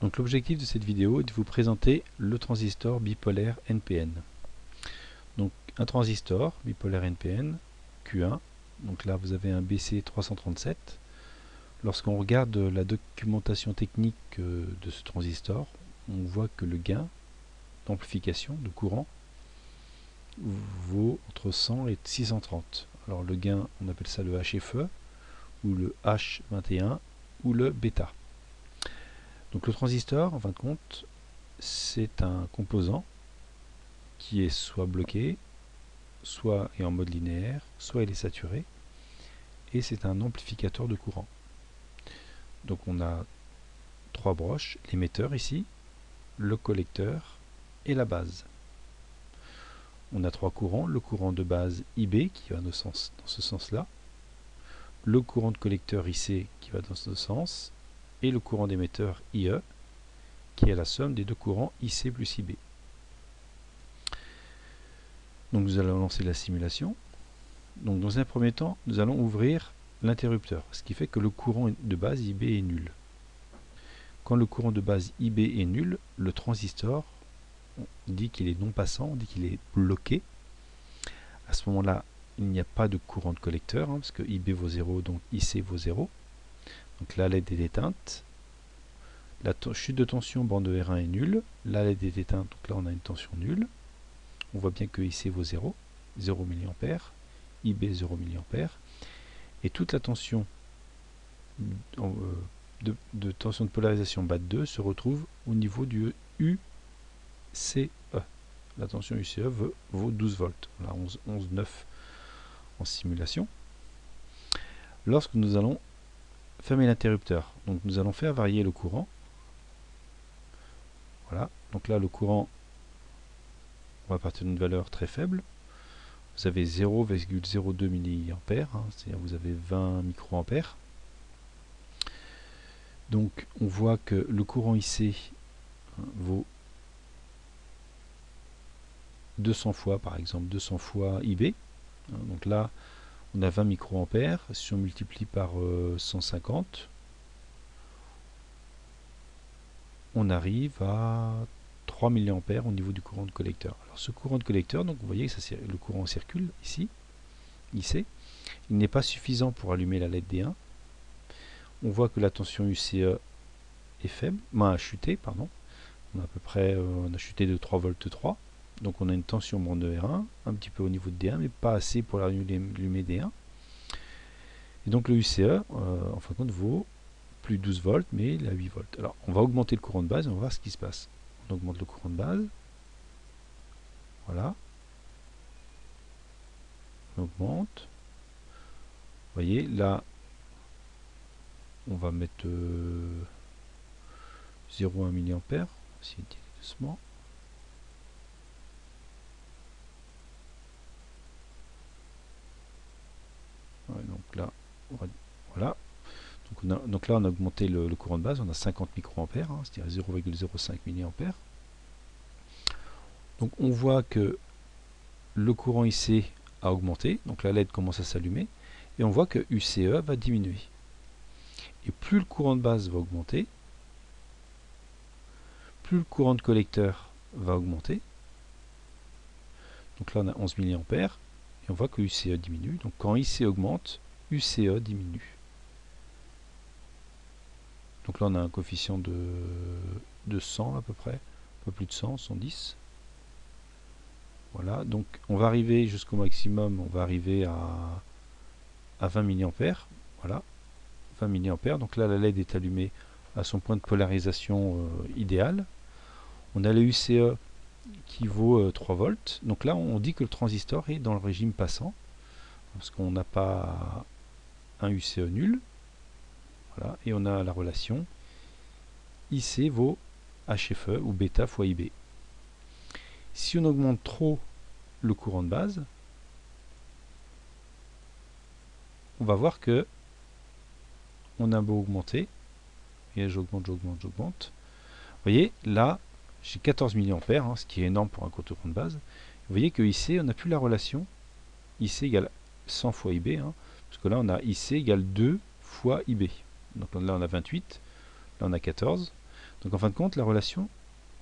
Donc l'objectif de cette vidéo est de vous présenter le transistor bipolaire NPN. Donc un transistor bipolaire NPN Q1, donc là vous avez un BC337. Lorsqu'on regarde la documentation technique de ce transistor, on voit que le gain d'amplification de courant vaut entre 100 et 630. Alors le gain, on appelle ça le HFE, ou le H21, ou le bêta. Donc le transistor, en fin de compte, c'est un composant qui est soit bloqué, soit est en mode linéaire, soit il est saturé, et c'est un amplificateur de courant. Donc on a trois broches, l'émetteur ici, le collecteur et la base. On a trois courants, le courant de base IB qui va dans ce sens-là, le courant de collecteur IC qui va dans ce sens, et le courant d'émetteur IE qui est la somme des deux courants IC plus IB. Donc nous allons lancer la simulation. Donc dans un premier temps, nous allons ouvrir l'interrupteur, ce qui fait que le courant de base IB est nul. Quand le courant de base IB est nul, le transistor, on dit qu'il est non passant, on dit qu'il est bloqué. À ce moment-là, il n'y a pas de courant de collecteur, parce que IB vaut 0, donc IC vaut 0. Donc la LED est éteinte. La chute de tension bande de R1 est nulle. La LED est éteinte, donc là on a une tension nulle. On voit bien que IC vaut 0, 0 mA, IB 0 mA. Et toute la tension de tension de polarisation BAT2 se retrouve au niveau du UCE. La tension UCE vaut 12 volts. Voilà, 11,9 en simulation. Lorsque nous allons fermer l'interrupteur, donc nous allons faire varier le courant. Voilà, donc là le courant, on va partir d'une valeur très faible. Vous avez 0,02 mA, c'est-à-dire vous avez 20 microampères. Donc on voit que le courant IC vaut 200 fois, par exemple 200 fois IB. Donc là on a 20 microampères. Si on multiplie par 150, on arrive à 3 mA au niveau du courant de collecteur. Alors ce courant de collecteur, donc vous voyez que le courant circule ici, IC. Il n'est pas suffisant pour allumer la LED D1. On voit que la tension UCE est faible, a chuté, pardon. On a à peu près, on a chuté de 3 volts 3. Donc on a une tension bande de R1, un petit peu au niveau de D1, mais pas assez pour allumer D1. Et donc le UCE, en fin de compte, vaut plus 12 volts, mais il a 8 volts. Alors on va augmenter le courant de base et on va voir ce qui se passe. On augmente le courant de base. Voilà. On augmente. Vous voyez, là, on va mettre 0,1 mA. On va essayer de tirer doucement. Ouais, donc là, voilà. Donc là, on a augmenté le courant de base, on a 50 microampères, c'est-à-dire 0,05 mA. Donc on voit que le courant IC a augmenté, donc la LED commence à s'allumer, et on voit que UCE va diminuer. Et plus le courant de base va augmenter, plus le courant de collecteur va augmenter. Donc là on a 11 mA, et on voit que UCE diminue. Donc quand IC augmente, UCE diminue. Donc là on a un coefficient de 100 à peu près, un peu plus de 100, 110. Voilà, donc on va arriver jusqu'au maximum, on va arriver à 20 mA. Voilà, 20 mA. Donc là la LED est allumée à son point de polarisation idéal. On a le UCE qui vaut 3 volts. Donc là on dit que le transistor est dans le régime passant, parce qu'on n'a pas un UCE nul. Voilà, et on a la relation IC vaut HFE ou bêta fois IB. Si on augmente trop le courant de base, on va voir que on a beau augmenter, et j'augmente. Vous voyez, là, j'ai 14 mA, ce qui est énorme pour un courant de base. Vous voyez que IC, on n'a plus la relation IC égale 100 fois IB, parce que là, on a IC égale 2 fois IB. Donc là, on a 28, là, on a 14. Donc en fin de compte, la relation,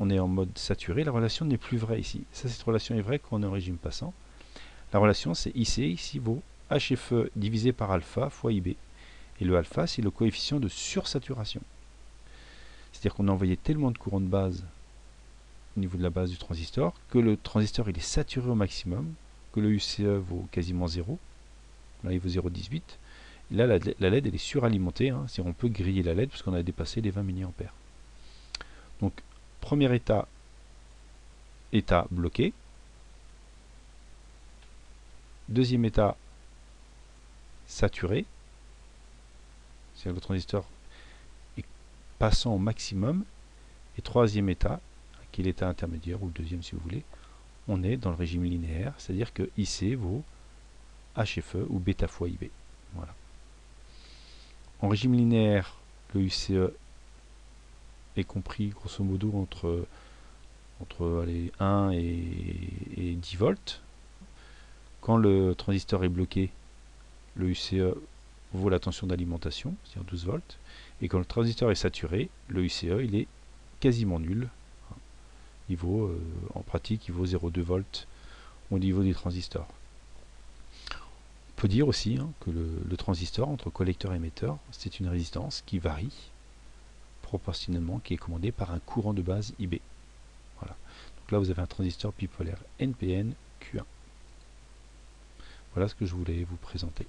on est en mode saturé, la relation n'est plus vraie ici. Ça, cette relation est vraie quand on est en régime passant. La relation, c'est IC, ici vaut HFE divisé par alpha fois IB. Et le alpha, c'est le coefficient de sursaturation. C'est-à-dire qu'on a envoyé tellement de courant de base au niveau de la base du transistor que le transistor il est saturé au maximum, que le UCE vaut quasiment 0. Là, il vaut 0,18. Et là, la LED, elle est suralimentée. Hein, c'est-à-dire on peut griller la LED parce qu'on a dépassé les 20 mA. Donc, premier état bloqué. Deuxième état saturé. C'est-à-dire que le transistor est passant au maximum. Et troisième état, qui est l'état intermédiaire, ou le deuxième si vous voulez, on est dans le régime linéaire, c'est-à-dire que IC vaut HFE ou bêta fois IB. Voilà. En régime linéaire, le UCE est compris grosso modo entre allez, 1 et 10 volts. Quand le transistor est bloqué, le UCE vaut la tension d'alimentation, c'est-à-dire 12 volts. Et quand le transistor est saturé, le UCE il est quasiment nul. Il vaut, en pratique, il vaut 0,2 volts au niveau des transistors. On peut dire aussi que le transistor entre collecteur et émetteur, c'est une résistance qui varie proportionnellement, qui est commandée par un courant de base IB. Voilà. Donc là, vous avez un transistor bipolaire NPN Q1. Voilà ce que je voulais vous présenter.